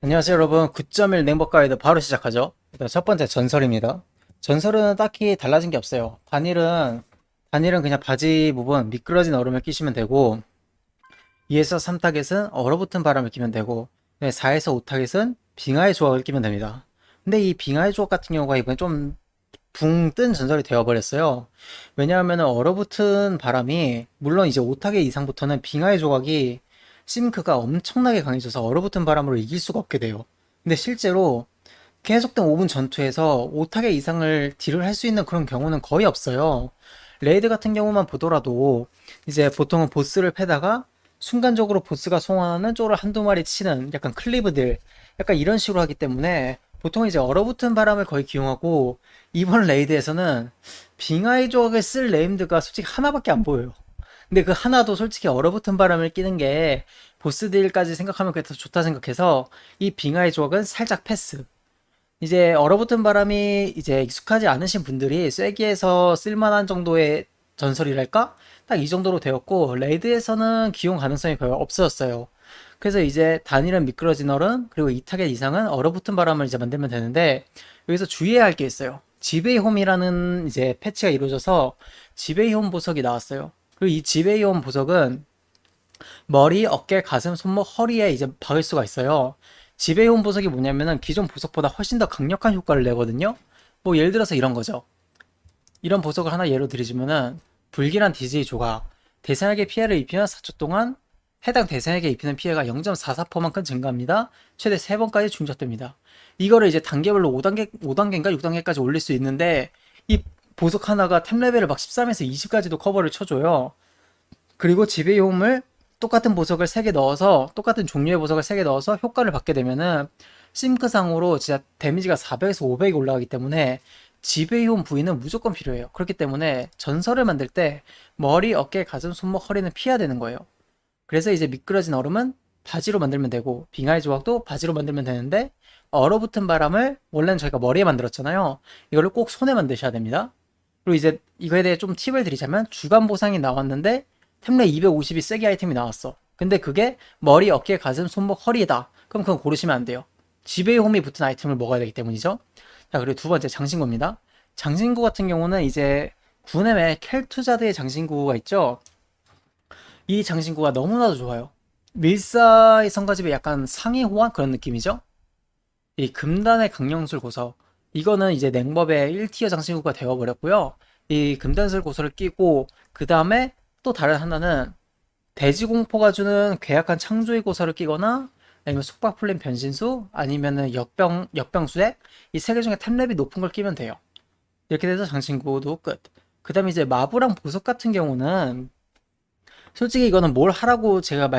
안녕하세요 여러분. 9.1 냉법 가이드 바로 시작하죠. 일단 첫 번째 전설입니다. 전설은 딱히 달라진 게 없어요. 단일은 그냥 바지 부분 미끄러진 얼음을 끼시면 되고, 2에서 3타겟은 얼어붙은 바람을 끼면 되고, 4에서 5타겟은 빙하의 조각을 끼면 됩니다. 근데 이 빙하의 조각 같은 경우가 이번에 좀 붕 뜬 전설이 되어버렸어요. 왜냐하면 얼어붙은 바람이, 물론 이제 5타겟 이상부터는 빙하의 조각이 심크가 엄청나게 강해져서 얼어붙은 바람으로 이길 수가 없게 돼요. 근데 실제로 계속된 5분 전투에서 5타겟 이상을 딜을 할 수 있는 그런 경우는 거의 없어요. 레이드 같은 경우만 보더라도 이제 보통은 보스를 패다가 순간적으로 보스가 소환하는 쪽으로 한두 마리 치는 약간 클리브들, 약간 이런 식으로 하기 때문에 보통 이제 얼어붙은 바람을 거의 기용하고, 이번 레이드에서는 빙하의 조각을 쓸 네임드가 솔직히 하나밖에 안 보여요. 근데 그 하나도 솔직히 얼어붙은 바람을 끼는 게 보스딜까지 생각하면 그게 더 좋다 생각해서 이 빙하의 조각은 살짝 패스. 이제 얼어붙은 바람이 이제 익숙하지 않으신 분들이 쐐기에서 쓸만한 정도의 전설이랄까? 딱 이 정도로 되었고, 레이드에서는 기용 가능성이 거의 없어졌어요. 그래서 이제 단일은 미끄러진 얼음, 그리고 2타겟 이상은 얼어붙은 바람을 이제 만들면 되는데, 여기서 주의해야 할 게 있어요. 지베이 홈이라는 이제 패치가 이루어져서 지베이 홈 보석이 나왔어요. 그리고 이 지베이 홈 보석은 머리, 어깨, 가슴, 손목, 허리에 이제 박을 수가 있어요. 지배온 보석이 뭐냐면은 기존 보석보다 훨씬 더 강력한 효과를 내거든요. 뭐 예를 들어서 이런 거죠. 이런 보석을 하나 예로 드리자면은, 불길한 디지의 조각. 대상에게 피해를 입히면 4초 동안 해당 대상에게 입히는 피해가 0.44%만큼 증가합니다. 최대 3번까지 중첩됩니다. 이거를 이제 단계별로 5단계인가 6단계까지 올릴 수 있는데, 이 보석 하나가 템 레벨을 막 13에서 20까지도 커버를 쳐줘요. 그리고 지배용을 똑같은 보석을 3개 넣어서, 똑같은 종류의 보석을 3개 넣어서 효과를 받게 되면은 심크상으로 진짜 데미지가 400에서 500이 올라가기 때문에 지배용 부위는 무조건 필요해요. 그렇기 때문에 전설을 만들 때 머리, 어깨, 가슴, 손목, 허리는 피해야 되는 거예요. 그래서 이제 미끄러진 얼음은 바지로 만들면 되고, 빙하의 조각도 바지로 만들면 되는데, 얼어붙은 바람을 원래는 저희가 머리에 만들었잖아요. 이걸로 꼭 손에 만드셔야 됩니다. 그리고 이제 이거에 대해 좀 팁을 드리자면, 주간 보상이 나왔는데 템레 250이 세게 아이템이 나왔어. 근데 그게 머리, 어깨, 가슴, 손목, 허리다. 그럼 그건 고르시면 안 돼요. 지배의 홈이 붙은 아이템을 먹어야 되기 때문이죠. 자, 그리고 두 번째 장신구입니다. 장신구 같은 경우는 이제 군엠에 켈투자드의 장신구가 있죠. 이 장신구가 너무나도 좋아요. 밀사의 성가집의 약간 상위 호환 그런 느낌이죠. 이 금단의 강령술 고서, 이거는 이제 냉법의 1티어 장신구가 되어버렸고요. 이 금단술 고서를 끼고, 그 다음에 또 다른 하나는 대지공포가 주는 괴악한 창조의 고서를 끼거나, 아니면 숙박풀린 변신수, 아니면은 역병수액, 이 세 개 중에 템랩이 높은 걸 끼면 돼요. 이렇게 돼서 장신구도 끝. 그 다음에 이제 마부랑 보석 같은 경우는 솔직히 이거는 뭘 하라고 제가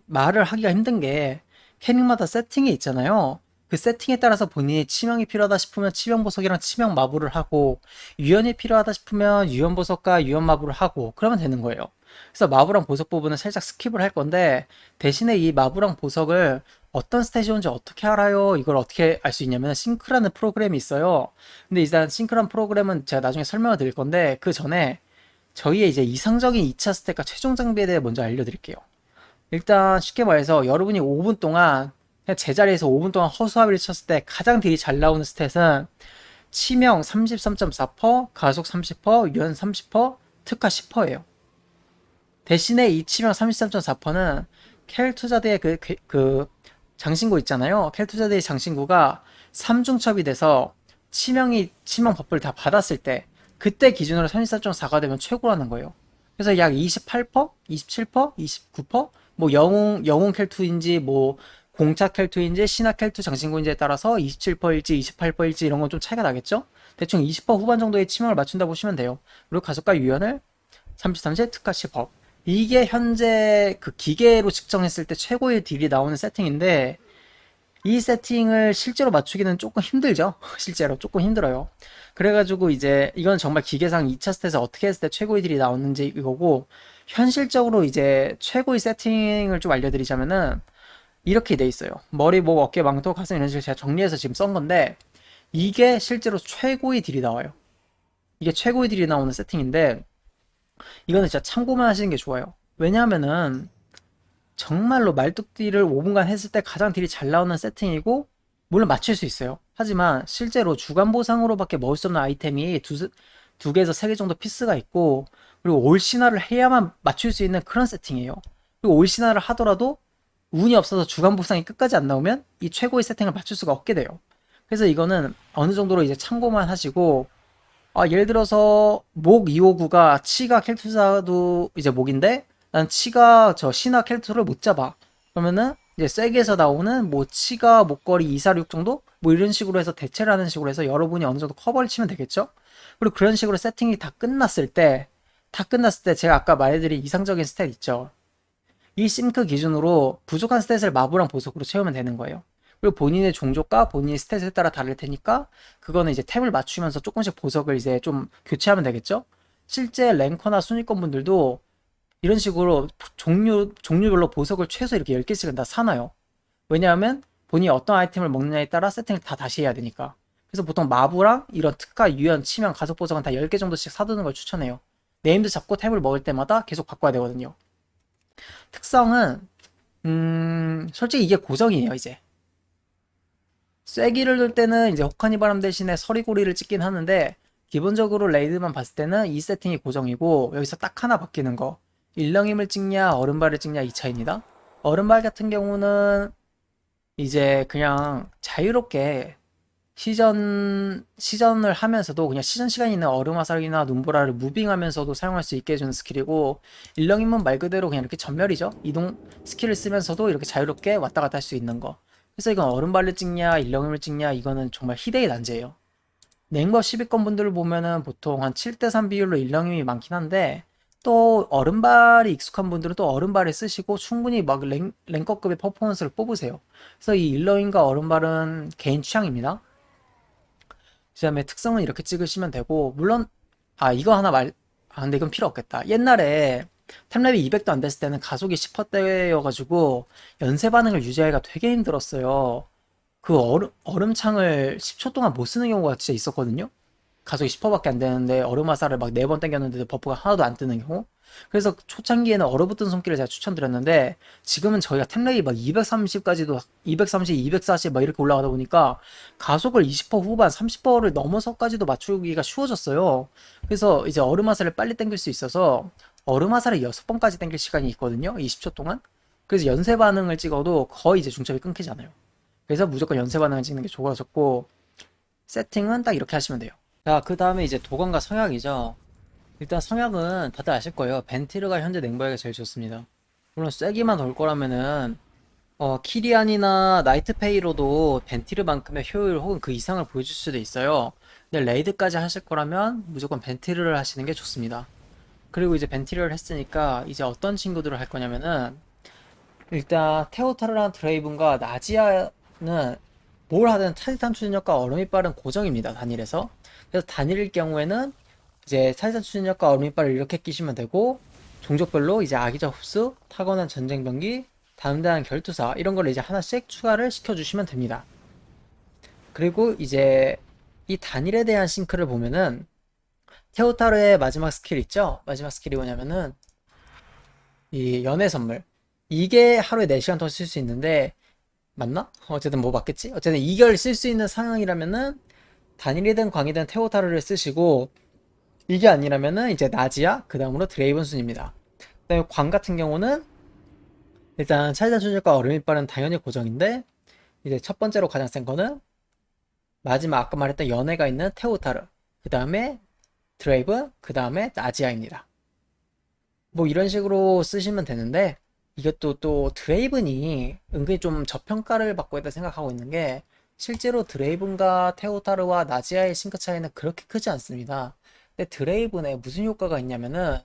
말을 하기가 힘든 게, 캐릭마다 세팅이 있잖아요. 그 세팅에 따라서 본인이 치명이 필요하다 싶으면 치명 보석이랑 치명 마부를 하고, 유연이 필요하다 싶으면 유연 보석과 유연 마부를 하고, 그러면 되는 거예요. 그래서 마부랑 보석 부분은 살짝 스킵을 할 건데, 대신에 이 마부랑 보석을 어떤 스탯이 온지 어떻게 알아요? 이걸 어떻게 알 수 있냐면 싱크라는 프로그램이 있어요. 근데 일단 싱크라는 프로그램은 제가 나중에 설명을 드릴 건데, 그 전에 저희의 이제 이상적인 2차 스택과 최종 장비에 대해 먼저 알려드릴게요. 일단 쉽게 말해서 여러분이 5분 동안 그냥 제자리에서 5분 동안 허수아비를 쳤을 때 가장 딜이 잘 나오는 스탯은 치명 33.4%, 가속 30%, 유연 30%, 특화 10%예요. 대신에 이 치명 33.4%는 켈 투자대의 그 장신구 있잖아요. 켈 투자대의 장신구가 3중첩이 돼서 치명 버프를 다 받았을 때, 그때 기준으로 33.4가 되면 최고라는 거예요. 그래서 약 28%, 27%, 29%, 뭐 영웅 켈투인지 뭐 공차 켈투인지 신화 켈투 장신구인지에 따라서 27%일지 28%일지 이런 건 좀 차이가 나겠죠? 대충 20% 후반 정도의 치명을 맞춘다 보시면 돼요. 그리고 가속과 유연을 33세 특화 10업. 이게 현재 그 기계로 측정했을 때 최고의 딜이 나오는 세팅인데, 이 세팅을 실제로 맞추기는 조금 힘들죠. 실제로 조금 힘들어요. 그래가지고 이제 이건 정말 기계상 2차 스탯에 어떻게 했을 때 최고의 딜이 나오는지 이거고, 현실적으로 이제 최고의 세팅을 좀 알려드리자면은 이렇게 돼 있어요. 머리, 목, 어깨, 망토, 가슴 이런 식으로 제가 정리해서 지금 쓴 건데, 이게 실제로 최고의 딜이 나와요. 이게 최고의 딜이 나오는 세팅인데, 이거는 진짜 참고만 하시는 게 좋아요. 왜냐하면은 정말로 말뚝딜을 5분간 했을 때 가장 딜이 잘 나오는 세팅이고, 물론 맞출 수 있어요. 하지만 실제로 주간 보상으로밖에 먹을 수 없는 아이템이 두 개에서 세 개 정도 피스가 있고, 그리고 올 신화를 해야만 맞출 수 있는 그런 세팅이에요. 그리고 올 신화를 하더라도 운이 없어서 주간 보상이 끝까지 안 나오면 이 최고의 세팅을 맞출 수가 없게 돼요. 그래서 이거는 어느 정도로 이제 참고만 하시고, 예를 들어서 목 259가 치가 켈투사도 이제 목인데 난 치가 저 신화 켈투를 못 잡아. 그러면은 이제 쐐기에서 나오는 뭐 치가 목걸이 246 정도? 뭐 이런 식으로 해서 대체를 하는 식으로 해서 여러분이 어느 정도 커버를 치면 되겠죠? 그리고 그런 식으로 세팅이 다 끝났을 때 제가 아까 말해드린 이상적인 스탯 있죠? 이 싱크 기준으로 부족한 스탯을 마부랑 보석으로 채우면 되는 거예요. 그리고 본인의 종족과 본인의 스탯에 따라 다를 테니까 그거는 이제 템을 맞추면서 조금씩 보석을 이제 좀 교체하면 되겠죠. 실제 랭커나 순위권 분들도 이런 식으로 종류별로 보석을 최소 이렇게 10개씩은 다 사놔요. 왜냐하면 본인이 어떤 아이템을 먹느냐에 따라 세팅을 다 다시 해야 되니까. 그래서 보통 마부랑 이런 특화, 유연, 치명, 가속 보석은 다 10개 정도씩 사두는 걸 추천해요. 네임드 잡고 템을 먹을 때마다 계속 바꿔야 되거든요. 특성은 솔직히 이게 고정이에요. 이제 쐐기를 돌 때는 이제 혹한이 바람 대신에 서리고리를 찍긴 하는데, 기본적으로 레이드만 봤을 때는 이 세팅이 고정이고, 여기서 딱 하나 바뀌는 거, 일렁임을 찍냐 얼음발을 찍냐 이 차이입니다. 얼음발 같은 경우는 이제 그냥 자유롭게 시전을 하면서도 그냥 시전 시간이 있는 얼음화살이나 눈보라를 무빙하면서도 사용할 수 있게 해주는 스킬이고, 일렁임은 말 그대로 그냥 이렇게 전멸이죠. 이동 스킬을 쓰면서도 이렇게 자유롭게 왔다 갔다 할 수 있는 거. 그래서 이건 얼음발을 찍냐 일렁임을 찍냐 이거는 정말 희대의 난제예요. 냉버 10위권 분들을 보면은 보통 한 7대3 비율로 일렁임이 많긴 한데, 또 얼음발이 익숙한 분들은 또 얼음발을 쓰시고 충분히 막 랭커급의 퍼포먼스를 뽑으세요. 그래서 이 일렁임과 얼음발은 개인 취향입니다. 그 다음에 특성은 이렇게 찍으시면 되고, 물론 이거 하나 근데 이건 필요 없겠다. 옛날에 템랩이 200도 안 됐을 때는 가속이 10%대여가지고 연쇄 반응을 유지하기가 되게 힘들었어요. 그 얼음창을 10초 동안 못 쓰는 경우가 진짜 있었거든요. 가속이 10%밖에 안 되는데 얼음 화살을 막 4번 당겼는데도 버프가 하나도 안 뜨는 경우. 그래서 초창기에는 얼어붙은 손길을 제가 추천드렸는데, 지금은 저희가 템레이 막 230까지도 230, 240 막 이렇게 올라가다 보니까 가속을 20% 후반, 30%를 넘어서까지도 맞추기가 쉬워졌어요. 그래서 이제 얼음 화살을 빨리 당길 수 있어서 얼음 화살을 6번까지 당길 시간이 있거든요. 20초 동안. 그래서 연쇄 반응을 찍어도 거의 이제 중첩이 끊기잖아요. 그래서 무조건 연쇄 반응을 찍는 게 좋아졌고, 세팅은 딱 이렇게 하시면 돼요. 자, 그 다음에 이제 도건과 성약이죠. 일단 성약은 다들 아실 거예요. 벤티르가 현재 냉보에게 제일 좋습니다. 물론 쐐기만 돌 거라면은 키리안이나 나이트페이로도 벤티르만큼의 효율 혹은 그 이상을 보여줄 수도 있어요. 근데 레이드까지 하실 거라면 무조건 벤티르를 하시는 게 좋습니다. 그리고 이제 벤티르를 했으니까 이제 어떤 친구들을 할 거냐면은, 일단 테오타르랑 드레이븐과 나지아는 뭘 하든 차지탄 추진력과 얼음이빨은 고정입니다. 단일에서. 그래서 단일일 경우에는 이제 차지탄 추진력과 얼음이빨을 이렇게 끼시면 되고, 종족별로 이제 아기자 흡수, 타고난 전쟁병기, 담대한 결투사 이런 걸 이제 하나씩 추가를 시켜주시면 됩니다. 그리고 이제 이 단일에 대한 싱크를 보면은 테오타르의 마지막 스킬 있죠? 마지막 스킬이 뭐냐면은 이 연애 선물. 이게 하루에 4시간 더 쓸 수 있는데, 맞나? 어쨌든 뭐 맞겠지? 어쨌든 이걸 쓸 수 있는 상황이라면은 단일이든 광이든 테오타르를 쓰시고, 이게 아니라면은 이제 나지아, 그 다음으로 드레이븐 순입니다. 그 다음에 광 같은 경우는 일단 차지단 추진력과 얼음이빨은 당연히 고정인데, 이제 첫 번째로 가장 센 거는 마지막 아까 말했던 연애가 있는 테오타르, 그 다음에 드레이븐, 그 다음에 나지아입니다. 뭐 이런 식으로 쓰시면 되는데, 이것도 또 드레이븐이 은근히 좀 저평가를 받고 있다 생각하고 있는 게, 실제로 드레이븐과 테오타르와 나지아의 싱크 차이는 그렇게 크지 않습니다. 근데 드레이븐에 무슨 효과가 있냐면은,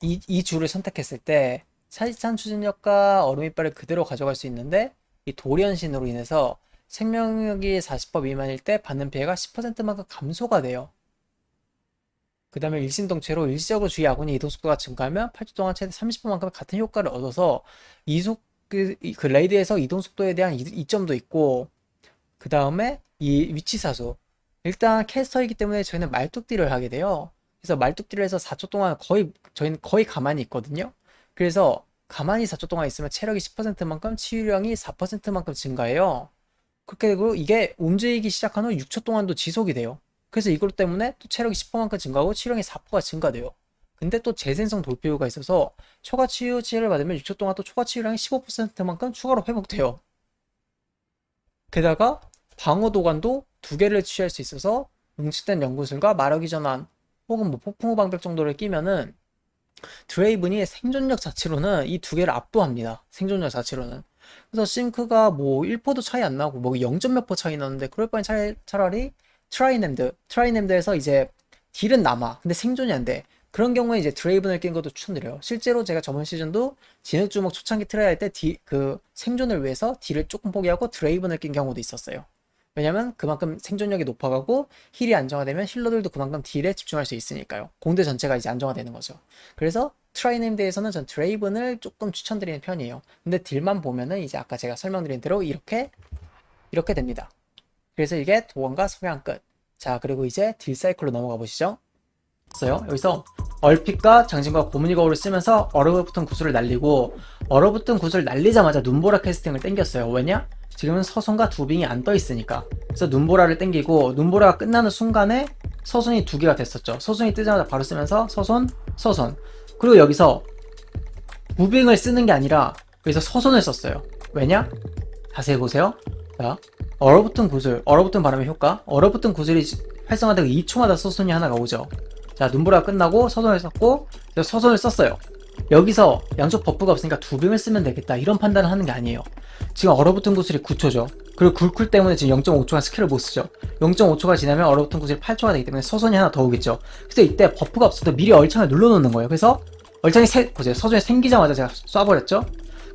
이 줄을 선택했을 때 차지찬 추진력과 얼음이빨을 그대로 가져갈 수 있는데, 이 돌연신으로 인해서 생명력이 40% 미만일 때 받는 피해가 10%만큼 감소가 돼요. 그 다음에 일신동체로 일시적으로 주위 아군의 이동속도가 증가하면 8초 동안 최대 30%만큼 같은 효과를 얻어서 그 레이드에서 이동속도에 대한 이점도 있고, 그 다음에 이 위치사수. 일단 캐스터이기 때문에 저희는 말뚝딜을 하게 돼요. 그래서 말뚝딜을 해서 4초 동안 저희는 거의 가만히 있거든요. 그래서 가만히 4초 동안 있으면 체력이 10%만큼, 치유량이 4%만큼 증가해요. 그렇게 되고 이게 움직이기 시작한 후 6초 동안도 지속이 돼요. 그래서 이것 때문에 또 체력이 10%만큼 증가하고 치유량이 4%가 증가돼요. 근데 또 재생성 돌피우가 있어서 초과 치유 치료를 받으면 6초 동안 또 초과 치유량이 15%만큼 추가로 회복돼요. 게다가 방어 도관도 2개를 취할 수 있어서 뭉치된 연구술과 마력이 전환 혹은 뭐 폭풍우 방벽 정도를 끼면은 드레이븐이 생존력 자체로는 이 2개를 압도합니다. 생존력 자체로는. 그래서 싱크가 뭐 1%도 차이 안 나고 뭐 0. 몇 퍼 차이 나는데 그럴 바엔 차라리 트라이냄드에서 이제 딜은 남아. 근데 생존이 안 돼. 그런 경우에 이제 드레이븐을 낀 것도 추천드려요. 실제로 제가 저번 시즌도 진흙주먹 초창기 트라이 할 때 그 생존을 위해서 딜을 조금 포기하고 드레이븐을 낀 경우도 있었어요. 왜냐면 그만큼 생존력이 높아가고 힐이 안정화되면 힐러들도 그만큼 딜에 집중할 수 있으니까요. 공대 전체가 이제 안정화되는 거죠. 그래서 트라이네임드에서는 전 드레이븐을 조금 추천드리는 편이에요. 근데 딜만 보면은 이제 아까 제가 설명드린 대로 이렇게 됩니다. 그래서 이게 도원과 소양 끝. 자, 그리고 이제 딜 사이클로 넘어가 보시죠. 여기서 얼핏과 장신과 고문이 거울을 쓰면서 얼어붙은 구슬을 날리고, 얼어붙은 구슬을 날리자마자 눈보라 캐스팅을 땡겼어요. 왜냐? 지금은 서손과 두빙이 안 떠 있으니까. 그래서 눈보라를 땡기고, 눈보라가 끝나는 순간에 서손이 2개가 됐었죠. 서손이 뜨자마자 바로 쓰면서 서손. 그리고 여기서 무빙을 쓰는 게 아니라 여기서 서손을 썼어요. 왜냐? 자세히 보세요. 자, 얼어붙은 바람의 효과. 얼어붙은 구슬이 활성화되고 2초마다 서손이 하나가 오죠. 자, 눈보라가 끝나고 서손을 썼고, 서손을 썼어요. 여기서 양쪽 버프가 없으니까 두빙을 쓰면 되겠다, 이런 판단을 하는 게 아니에요. 지금 얼어붙은 구슬이 9초죠. 그리고 굴쿨 때문에 지금 0.5초간 스킬을 못 쓰죠. 0.5초가 지나면 얼어붙은 구슬이 8초가 되기 때문에 서손이 하나 더 오겠죠. 그래서 이때 버프가 없어도 미리 얼창을 눌러놓는 거예요. 그래서 얼창이 보세요. 서손이 생기자마자 제가 쏴버렸죠.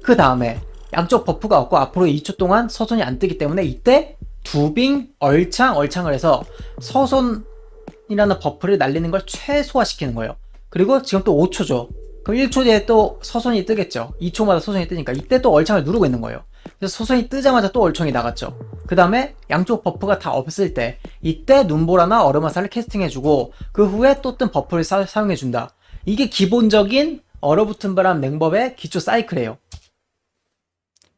그 다음에 양쪽 버프가 없고 앞으로 2초 동안 서손이 안 뜨기 때문에 이때 두빙, 얼창을 해서 서손이라는 버프를 날리는 걸 최소화시키는 거예요. 그리고 지금 또 5초죠. 그럼 1초 뒤에 또 서손이 뜨겠죠. 2초마다 서손이 뜨니까 이때 또 얼창을 누르고 있는 거예요. 그래서 서손이 뜨자마자 또 얼청이 나갔죠. 그 다음에 양쪽 버프가 다 없을 때 이때 눈보라나 얼음화살을 캐스팅해주고, 그 후에 또 뜬 버프를 사용해준다. 이게 기본적인 얼어붙은 바람 냉법의 기초 사이클이에요.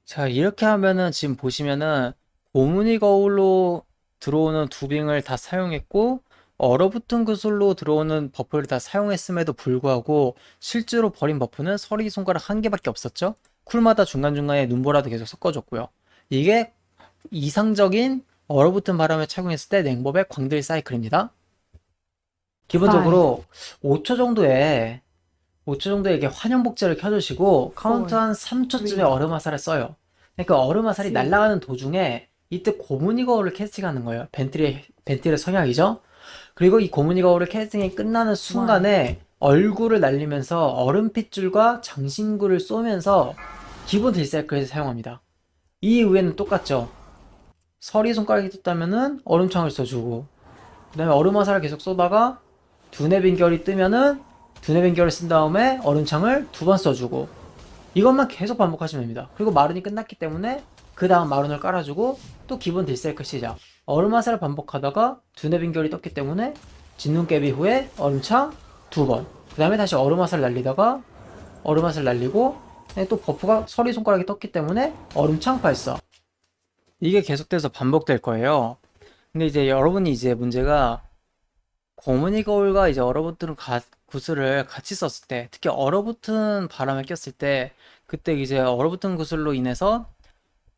자, 이렇게 하면은 지금 보시면은 고무늬 거울로 들어오는 두빙을 다 사용했고, 얼어붙은 구슬로 들어오는 버프를 다 사용했음에도 불구하고 실제로 버린 버프는 서리 손가락 1개밖에 없었죠. 쿨마다 중간중간에 눈보라도 계속 섞어줬고요. 이게 이상적인 얼어붙은 바람에 착용했을 때 냉법의 광들 사이클입니다. 기본적으로 5초 정도에 이게 환영복제를 켜주시고 카운트 한 3초쯤에 얼음화살을 써요. 그러니까 얼음화살이 날아가는 도중에 이때 고무늬 거울을 캐스팅하는 거예요. 벤틸의 성향이죠. 그리고 이 고무늬 거울을 캐스팅이 끝나는 순간에 얼굴을 날리면서 얼음핏줄과 장신구를 쏘면서 기본 딜사이클에서 사용합니다. 이 이후에는 똑같죠. 서리 손가락이 떴다면은 얼음창을 써주고, 그 다음에 얼음화살을 계속 쏘다가 두뇌 빈결이 뜨면은 두뇌 빈결을 쓴 다음에 얼음창을 2번 써주고, 이것만 계속 반복하시면 됩니다. 그리고 마룬이 끝났기 때문에 그 다음 마룬을 깔아주고 또 기본 딜사이클 시작. 얼음화살을 반복하다가 두뇌 빈결이 떴기 때문에 진눈깨비 후에 얼음창 2번, 그 다음에 다시 얼음화살 날리다가 얼음화살 날리고, 또 버프가 서리 손가락이 떴기 때문에 얼음창 발사. 이게 계속돼서 반복될 거예요. 근데 이제 여러분이 이제 문제가 고무늬 거울과 이제 얼어붙은 구슬을 같이 썼을 때, 특히 얼어붙은 바람에 꼈을 때, 그때 이제 얼어붙은 구슬로 인해서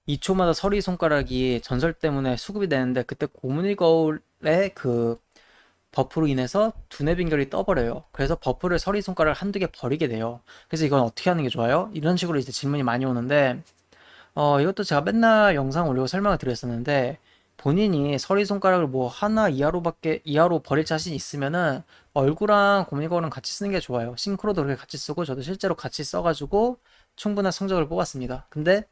2초마다 서리 손가락이 전설 때문에 수급이 되는데, 그때 고무늬 거울의 그 버프로 인해서 두뇌 빈결이 떠버려요. 그래서 버프를 서리 손가락을 1~2개 버리게 돼요. 그래서 이건 어떻게 하는 게 좋아요? 이런 식으로 이제 질문이 많이 오는데, 이것도 제가 맨날 영상 올리고 설명을 드렸었는데, 본인이 서리 손가락을 뭐 하나 이하로 버릴 자신 있으면은 얼굴랑 고무늬 거울은 같이 쓰는 게 좋아요. 싱크로도 그렇게 같이 쓰고, 저도 실제로 같이 써가지고 충분한 성적을 뽑았습니다. 근데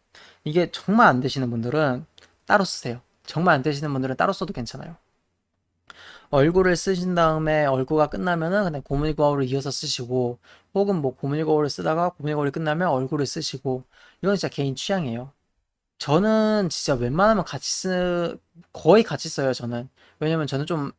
이게 정말 안 되시는 분들은 따로 쓰세요. 정말 안 되시는 분들은 따로 써도 괜찮아요. 얼굴을 쓰신 다음에 얼굴가 끝나면은 그냥 고무늬 거울을 이어서 쓰시고, 혹은 뭐 고무늬 거울을 쓰다가 고무늬 거울이 끝나면 얼굴을 쓰시고, 이건 진짜 개인 취향이에요. 저는 진짜 웬만하면 거의 같이 써요, 저는. 왜냐면 저는 좀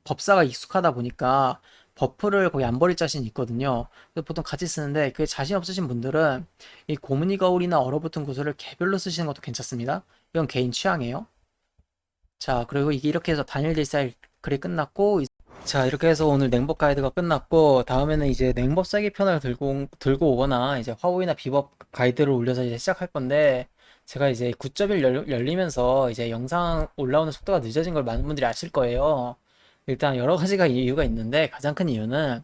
법사가 익숙하다 보니까 버프를 거의 안 버릴 자신이 있거든요. 그래서 보통 같이 쓰는데 그게 자신 없으신 분들은 이 고무니 거울이나 얼어붙은 구슬을 개별로 쓰시는 것도 괜찮습니다. 이건 개인 취향이에요. 자, 그리고 이게 이렇게 해서 단일 딜사이클이 끝났고, 자, 이렇게 해서 오늘 냉법 가이드가 끝났고, 다음에는 이제 냉법 세기 편을 들고 오거나, 이제 화보이나 비법 가이드를 올려서 이제 시작할 건데, 제가 이제 9.1 열리면서 이제 영상 올라오는 속도가 늦어진 걸 많은 분들이 아실 거예요. 일단 여러 가지가 이유가 있는데, 가장 큰 이유는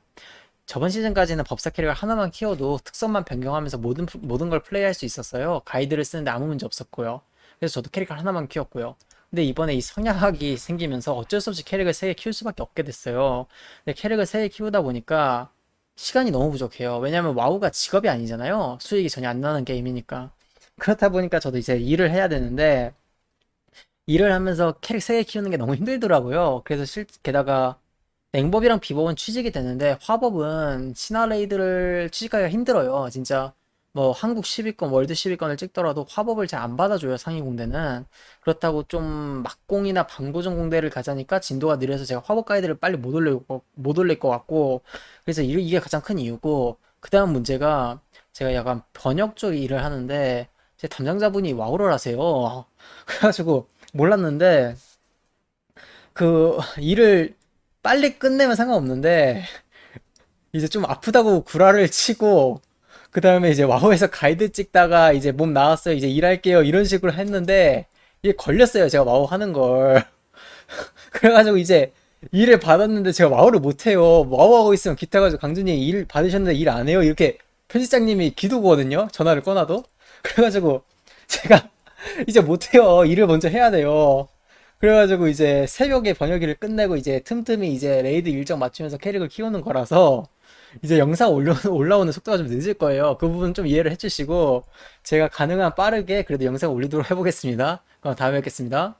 저번 시즌까지는 법사 캐릭을 하나만 키워도 특성만 변경하면서 모든 걸 플레이할 수 있었어요. 가이드를 쓰는데 아무 문제 없었고요. 그래서 저도 캐릭터 하나만 키웠고요. 근데 이번에 이 성향학이 생기면서 어쩔 수 없이 캐릭을 3개 키울 수밖에 없게 됐어요. 근데 캐릭을 3개 키우다 보니까 시간이 너무 부족해요. 왜냐면 와우가 직업이 아니잖아요. 수익이 전혀 안 나는 게임이니까. 그렇다 보니까 저도 이제 일을 해야 되는데 일을 하면서 캐릭 3개 키우는 게 너무 힘들더라고요. 그래서 게다가 냉법이랑 비법은 취직이 되는데 화법은 신화 레이드를 취직하기가 힘들어요. 진짜 뭐 한국 10위권, 월드 10위권을 찍더라도 화법을 잘 안 받아줘요. 상위 공대는. 그렇다고 좀 막공이나 방도전 공대를 가자니까 진도가 느려서 제가 화법 가이드를 빨리 못 올릴 것 같고 그래서 이게 가장 큰 이유고 그 다음 문제가 제가 약간 번역 쪽 일을 하는데 제 담당자분이 와우를 하세요. 그래가지고 몰랐는데 그 일을 빨리 끝내면 상관없는데 이제 좀 아프다고 구라를 치고 그 다음에 이제 와우에서 가이드 찍다가 이제 몸 나왔어요 이제 일할게요 이런 식으로 했는데 이게 걸렸어요 제가 와우 하는 걸 그래가지고 이제 일을 받았는데 제가 와우를 못해요 와우 하고 있으면 기타가지고 강준님 일 받으셨는데 일 안 해요 이렇게 편집장님이 기두거든요 전화를 꺼놔도 그래가지고 제가 이제 못해요 일을 먼저 해야 돼요 그래가지고 이제 새벽에 번역일을 끝내고 이제 틈틈이 이제 레이드 일정 맞추면서 캐릭을 키우는 거라서 이제 영상 올라오는 속도가 좀 늦을 거예요. 그 부분 좀 이해를 해주시고 제가 가능한 빠르게 그래도 영상 올리도록 해보겠습니다. 그럼 다음에 뵙겠습니다.